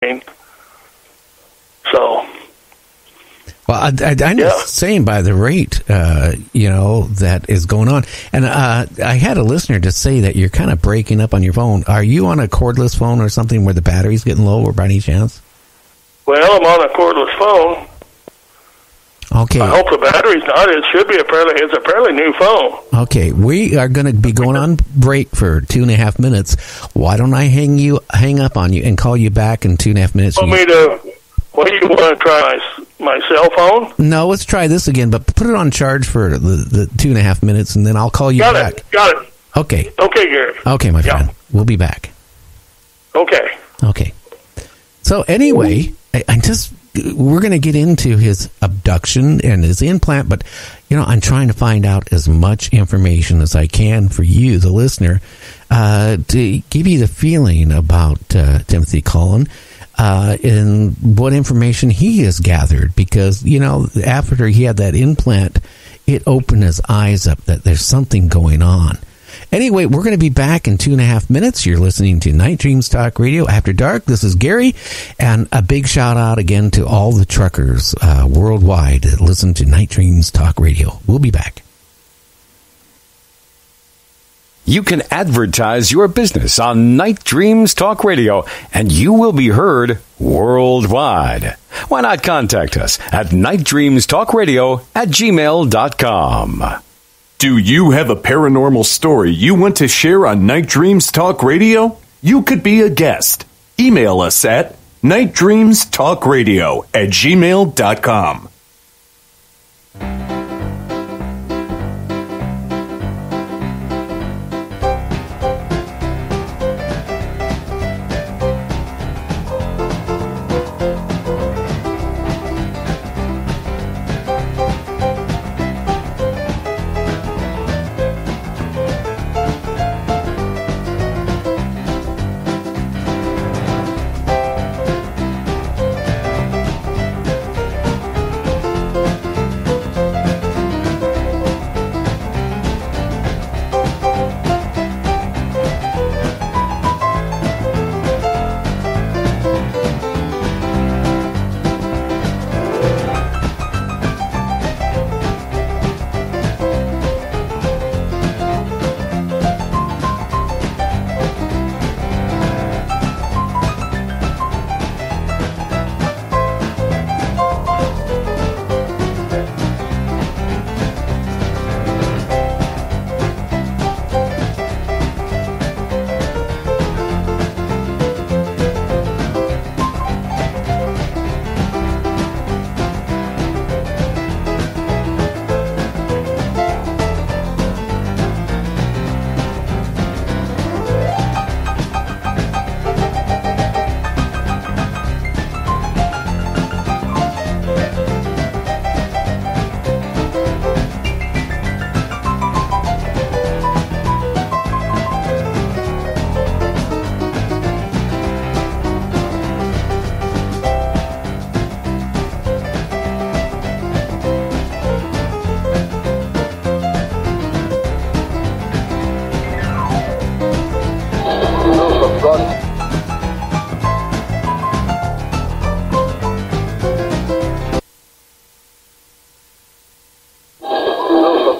So. Well, I'm just saying by the rate, that is going on. And I had a listener to say that you're kind of breaking up on your phone. Are you on a cordless phone or something where the battery's getting low, or by any chance? Well, I'm on a cordless phone. Okay. I hope the battery's not. It should be it's a fairly new phone. Okay. We are going to be going on break for 2.5 minutes. Why don't I hang up on you and call you back in 2.5 minutes? What do you want to try? My cell phone? No, let's try this again, but put it on charge for the 2.5 minutes, and then I'll call you back. Got it. Okay. Okay, Gary. Okay, my friend. We'll be back. Okay. So anyway, we're going to get into his abduction and his implant, but, I'm trying to find out as much information as I can for you, the listener, to give you the feeling about Timothy Cullen. And what information he has gathered, because, after he had that implant, it opened his eyes up that there's something going on. Anyway, we're going to be back in 2.5 minutes. You're listening to Night Dreams Talk Radio After Dark. This is Gary, and a big shout out again to all the truckers worldwide that listen to Night Dreams Talk Radio. We'll be back. You can advertise your business on Night Dreams Talk Radio, and you will be heard worldwide. Why not contact us at nightdreamstalkradio@gmail.com. Do you have a paranormal story you want to share on Night Dreams Talk Radio? You could be a guest. Email us at nightdreamstalkradio@gmail.com.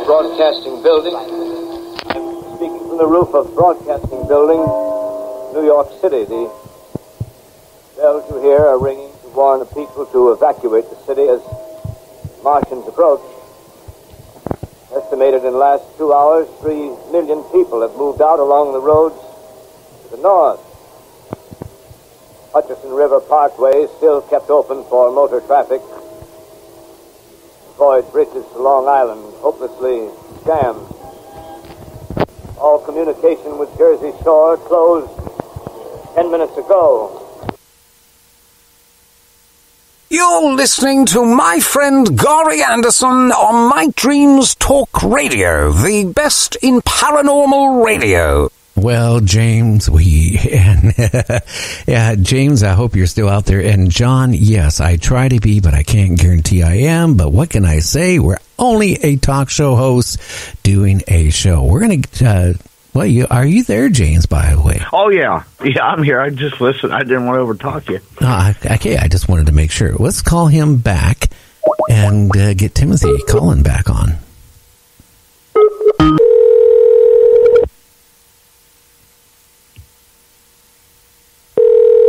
Broadcasting building. I'm speaking from the roof of Broadcasting Building, New York City. The bells you hear are ringing to warn the people to evacuate the city as Martians approach. Estimated in the last 2 hours, 3 million people have moved out along the roads to the north. Hutchison River Parkway is still kept open for motor traffic. Floyd bridges to Long Island, hopelessly jammed. All communication with Jersey Shore closed 10 minutes ago. You're listening to my friend Gary Anderson on Night Dreams Talk Radio, the best in paranormal radio. Well, James, James, I hope you're still out there. And John, yes, I try to be, but I can't guarantee I am. But what can I say? We're only a talk show host doing a show. We're going to Well, are you there, James, by the way? Oh, yeah. Yeah, I'm here. I just listened. I didn't want to overtalk you. Okay, I just wanted to make sure. Let's call him back and get Timothy Cullen back on.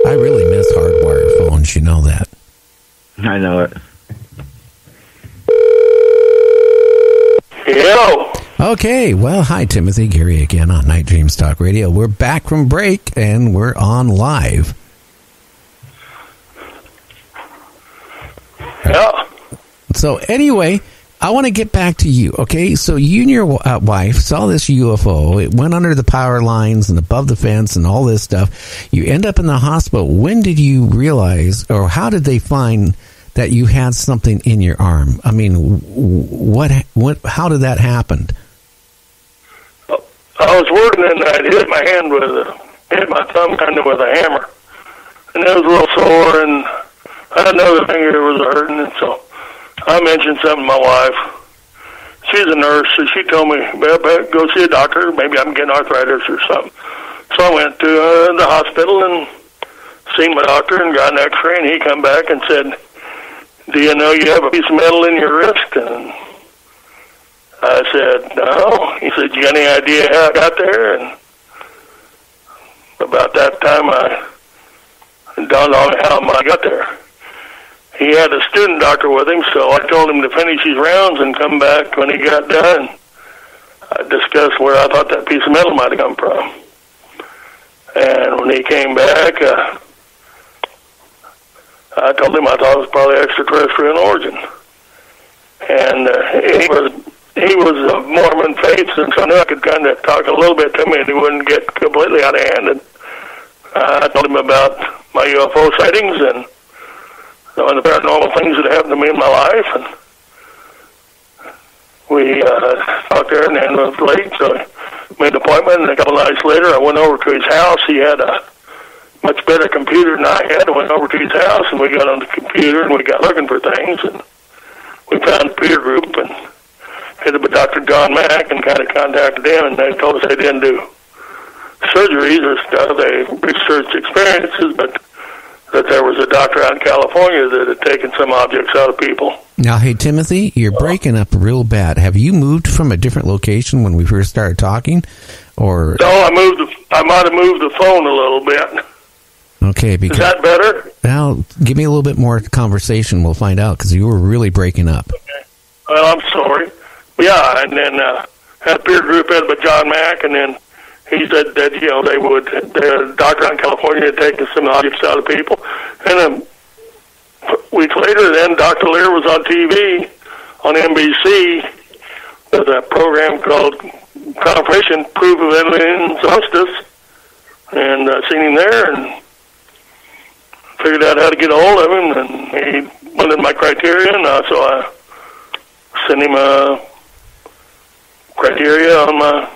I really miss hardwired phones. You know that. I know it. Hello. Okay, well, hi, Timothy. Gary again on Night Dreams Talk Radio. We're back from break, and we're on live. Yeah. So anyway, I want to get back to you, okay? So you and your wife saw this UFO. It went under the power lines and above the fence and all this stuff. You end up in the hospital. When did you realize, or how did they find that you had something in your arm? I mean, how did that happen? I was working and I hit my hand hit my thumb kind of with a hammer. And it was real sore, and I had another finger was hurting, and so I mentioned something to my wife. She's a nurse, so she told me, go see a doctor. Maybe I'm getting arthritis or something. So I went to the hospital and seen my doctor and got an x-ray, and he come back and said, do you know you have a piece of metal in your wrist? And I said, no. He said, you got any idea how I got there? And about that time, it dawned on me how I got there. He had a student doctor with him, so I told him to finish his rounds and come back when he got done. I discussed where I thought that piece of metal might have come from. And when he came back, I told him I thought it was probably extraterrestrial in origin. And he was of Mormon faith, and so I knew I could kind of talk a little bit to him and he wouldn't get completely out of hand. And I told him about my UFO sightings and some of the paranormal things that happened to me in my life. And we talked there, and then it was late, so I made an appointment. And a couple of nights later, I went over to his house. He had a much better computer than I had. I went over to his house, and we got on the computer, and we got looking for things. And we found a peer group and headed by Dr. John Mack and kind of contacted them, and they told us they didn't do surgeries or stuff. They researched experiences, but that there was a doctor out in California that had taken some objects out of people. Now, hey, Timothy, you're breaking up real bad. Have you moved from a different location when we first started talking? Or no, I might have moved the phone a little bit. Okay, because, is that better? Now, give me a little bit more conversation. We'll find out, because you were really breaking up. Okay. Well, I'm sorry. Yeah, and then had a peer group headed by John Mack, and then he said that, the doctor in California had taken some objects out of people. And a week later, then Dr. Lear was on TV on NBC with a program called Confirmation Proof of Alien Justice, and seen him there and figured out how to get a hold of him, and he wanted my criteria, and so I sent him a criteria on my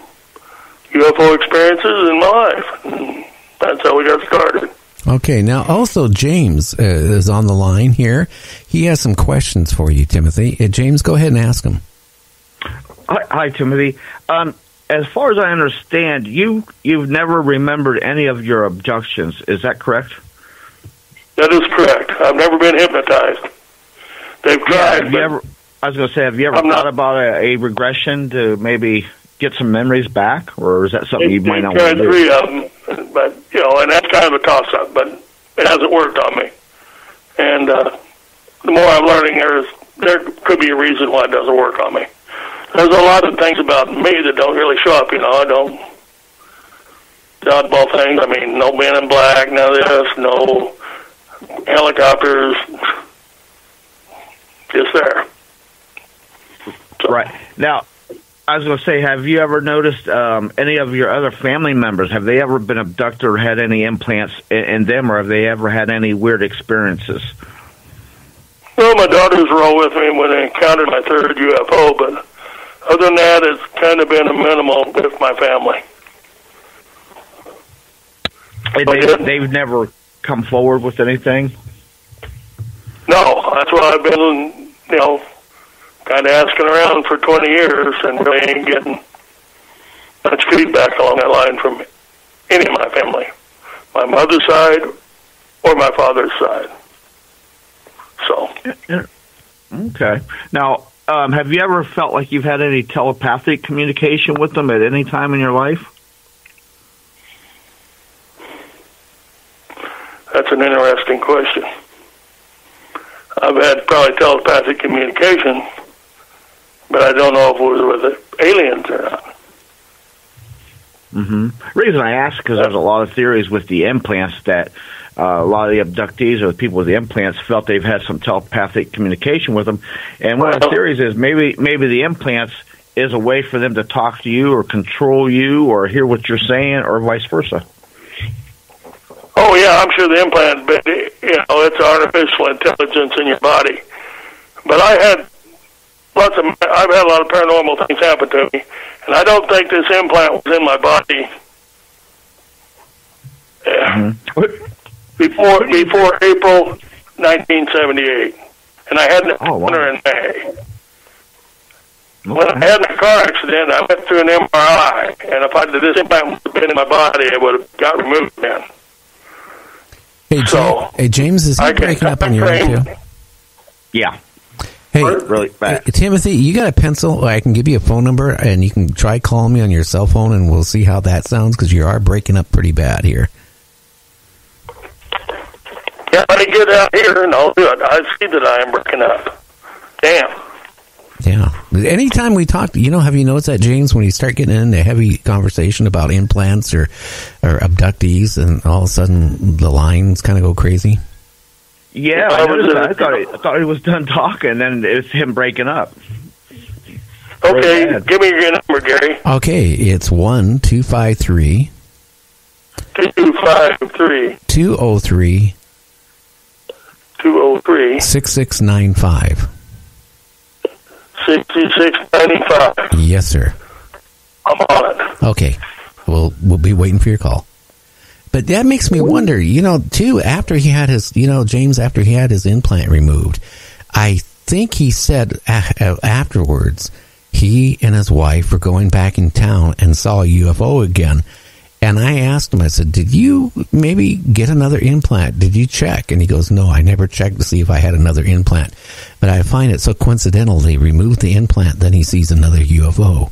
UFO experiences in my life. And that's how we got started. Okay, now also James is on the line here. He has some questions for you, Timothy. James, go ahead and ask him. Hi, Timothy. As far as I understand, you've never remembered any of your abductions. Is that correct? That is correct. I've never been hypnotized. They've tried. Yeah, I was going to say, have you ever thought about a regression to maybe get some memories back, or is that something you might not want to do? I've tried 3 of them, but and that's kind of a toss-up, but it hasn't worked on me. And the more I'm learning, there could be a reason why it doesn't work on me. There's a lot of things about me that don't really show up. I don't. The oddball things. I mean, no Men in Black, none of this, no helicopters. Just there. So. Right. Now, I was going to say, have you ever noticed any of your other family members, have they ever been abducted or had any implants in them, or have they ever had any weird experiences? Well, my daughters were all with me when I encountered my third UFO, but other than that, it's kind of been a minimal with my family. And they've never come forward with anything? No, that's what I've been, kind of asking around for 20 years and really ain't getting much feedback along that line from any of my family, my mother's side or my father's side. So. Okay. Now, have you ever felt like you've had any telepathic communication with them at any time in your life? That's an interesting question. I've had probably telepathic communication, but I don't know if it was with aliens or not. Mm-hmm. The reason I ask because there's a lot of theories with the implants that a lot of the abductees or the people with the implants felt they've had some telepathic communication with them. And one of the theories is maybe the implants is a way for them to talk to you or control you or hear what you're saying or vice versa. Oh, yeah, I'm sure the implant, but, it's artificial intelligence in your body. But I've had a lot of paranormal things happen to me, and I don't think this implant was in my body before April 1978, and I had an encounter in May. When I had my car accident, I went through an MRI, and if this implant had been in my body, it would have got removed then. Hey, James, is he breaking up on your end too? Yeah. Hey, really fast. Timothy, you got a pencil? I can give you a phone number, and you can try calling me on your cell phone, and we'll see how that sounds, because you are breaking up pretty bad here. Yeah, let me get out here, and I'll do it. I see that I am breaking up. Damn. Yeah. Anytime we talk, have you noticed that, James, when you start getting into heavy conversation about implants or abductees, and all of a sudden the lines kind of go crazy? Yeah, I noticed that. I thought he was done talking, then it was him breaking up. Okay, give me your number, Gary. Okay, it's 1-253 203 6695. 6695. Yes, sir. I'm on it. Okay. We'll be waiting for your call. But that makes me wonder, too, after he had his, James, after he had his implant removed, I think he said afterwards he and his wife were going back in town and saw a UFO again. And I asked him, I said, did you maybe get another implant? Did you check? And he goes, no, I never checked to see if I had another implant. But I find it so coincidental they removed the implant, then he sees another UFO.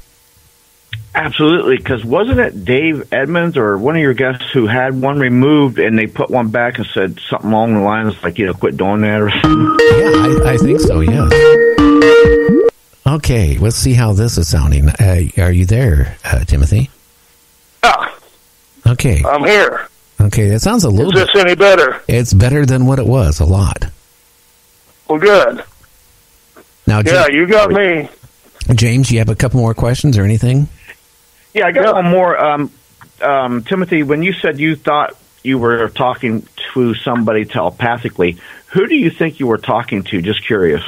Absolutely, because wasn't it Dave Edmonds or one of your guests who had one removed and they put one back and said something along the lines like, quit doing that or something? Yeah, I think so, yeah. Okay, let's see how this is sounding. Are you there, Timothy? Yeah. Okay. I'm here. Okay, that sounds a little bit... Is this any better? It's better than what it was, a lot. Well, good. Now, yeah, you got me. James, you have a couple more questions or anything? Yeah, I got one more. Timothy, when you said you thought you were talking to somebody telepathically, who do you think you were talking to? Just curious.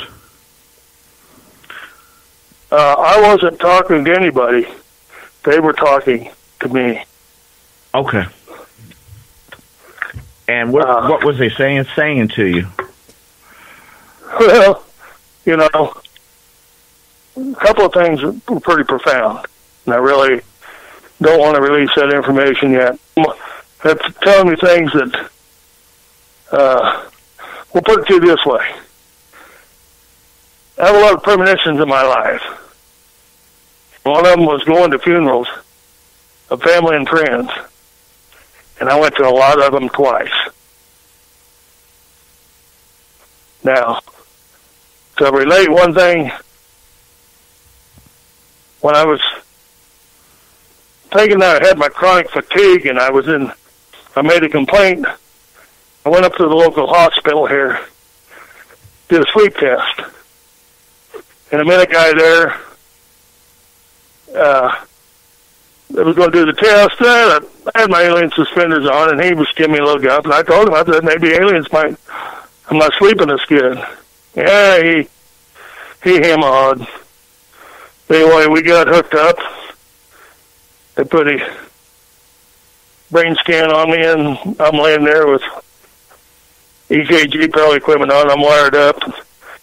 I wasn't talking to anybody. They were talking to me. Okay. And what was they saying to you? Well, a couple of things were pretty profound, and I really don't want to release that information yet. They're telling me things that, we'll put it to you this way. I have a lot of premonitions in my life. One of them was going to funerals of family and friends, and I went to a lot of them twice. Now, to relate one thing, when I was thinking that I had my chronic fatigue and I made a complaint, I went up to the local hospital here, did a sleep test, and I met a guy there that was going to do the test. I had my alien suspenders on, and he was giving me a little guff, and I told him, I said, maybe aliens might, I'm not sleeping as good. Yeah, he hemmed. Anyway, we got hooked up. They put a brain scan on me, and I'm laying there with EKG power equipment on. I'm wired up.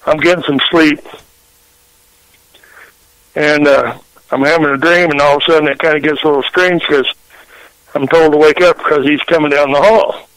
I'm getting some sleep. And I'm having a dream, and all of a sudden it kind of gets a little strange because I'm told to wake up because he's coming down the hall.